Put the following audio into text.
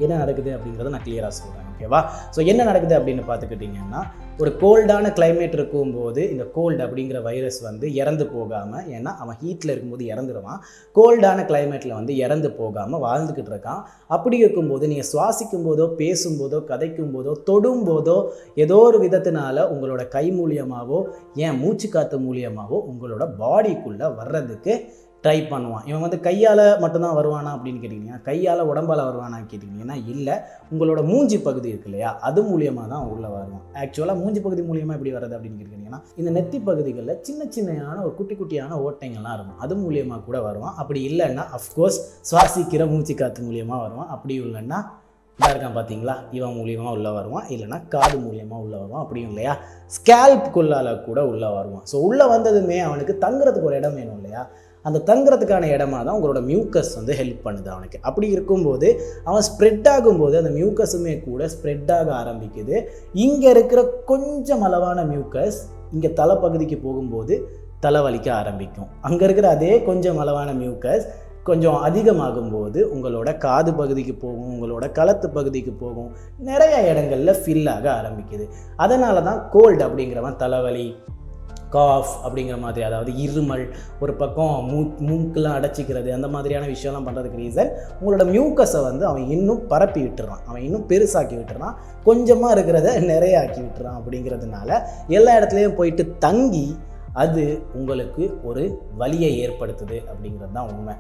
என்ன நடக்குது அப்படிங்கிறத நான் கிளியராக சொல்கிறேன். ஓகேவா? ஸோ என்ன நடக்குது அப்படின்னு பார்த்துக்கிட்டிங்கன்னா, ஒரு கோல்டான கிளைமேட் இருக்கும்போது இந்த கோல்டு அப்படிங்கிற வைரஸ் வந்து இறந்து போகாமல், ஏன்னா அவன் ஹீட்டில் இருக்கும்போது இறந்துடுவான், கோல்டான கிளைமேட்டில் வந்து இறந்து போகாமல் வாழ்ந்துக்கிட்டு இருக்கான். அப்படி இருக்கும்போது நீங்கள் சுவாசிக்கும் போதோ, பேசும்போதோ, கதைக்கும் போதோ, தொடும் போதோ ஏதோ ஒரு விதத்தினால உங்களோட கை மூலியமாகவோ, ஏன் மூச்சு காற்று மூலியமாகவோ உங்களோட பாடிக்குள்ளே வர்றதுக்கு ட்ரை பண்ணுவான். இவன் வந்து கையால் மட்டும்தான் வருவானா அப்படின்னு கேட்டிங்கன்னா, கையால் உடம்பால் வருவானான்னு கேட்டிங்கன்னா இல்லை, உங்களோட மூஞ்சி பகுதி இருக்கு இல்லையா, அது மூலியமாக தான் உள்ளே வருவான். ஆக்சுவலாக மூஞ்சி பகுதி மூலியமாக எப்படி வருது அப்படின்னு கேட்டிங்கன்னா, இந்த நெத்தி பகுதிகளில் சின்ன சின்ன ஒரு குட்டி குட்டியான ஓட்டைங்கள்லாம் இருக்கும், அது மூலியமாக கூட வருவான். அப்படி இல்லைன்னா அஃப்கோர்ஸ் சுவாசிக்கிற மூச்சு காற்று மூலியமாக வருவான். அப்படி இல்லைன்னா இதாக இருக்கான் பார்த்தீங்களா, இவன் மூலியமாக உள்ளே வருவான், இல்லைனா காது மூலியமாக உள்ளே வருவான். அப்படியும் இல்லையா, ஸ்கேல்ப்குள்ளால் கூட உள்ளே வருவான். ஸோ உள்ளே வந்ததுமே அவனுக்கு தங்குறதுக்கு ஒரு இடம் வேணும் இல்லையா, அந்த தங்குறதுக்கான இடமா தான் உங்களோட மியூக்கஸ் வந்து ஹெல்ப் பண்ணுது அவனுக்கு. அப்படி இருக்கும்போது அவன் ஸ்ப்ரெட் ஆகும்போது அந்த மியூக்கஸுமே கூட ஸ்ப்ரெட் ஆக ஆரம்பிக்குது. இங்கே இருக்கிற கொஞ்சம் அளவான மியூக்கஸ் இங்கே தலைப்பகுதிக்கு போகும்போது தலைவலிக்க ஆரம்பிக்கும். அங்கே இருக்கிற அதே கொஞ்சம் அளவான மியூக்கஸ் கொஞ்சம் அதிகமாகும்போது உங்களோட காது பகுதிக்கு போகும், உங்களோட கழுத்து பகுதிக்கு போகும், நிறைய இடங்களில் ஃபில் ஆக ஆரம்பிக்குது. அதனால தான் கோல்டு அப்படிங்கிறவன் தலைவலி, காஃப் அப்படிங்கிற மாதிரி, அதாவது இருமல், ஒரு பக்கம் மூக்கெலாம் அடைச்சிக்கிறது, அந்த மாதிரியான விஷயம்லாம் பண்ணுறதுக்கு ரீசன் உங்களோட மியூக்கஸை வந்து அவன் இன்னும் பரப்பி விட்டுறான், அவன் இன்னும் பெருசாக்கி விட்டுறான், கொஞ்சமாக இருக்கிறத நிறைய ஆக்கி விட்டுறான். அப்படிங்கிறதுனால எல்லா இடத்துலையும் போயிட்டு தங்கி அது உங்களுக்கு ஒரு வலியை ஏற்படுத்துது அப்படிங்கிறது தான் உண்மை.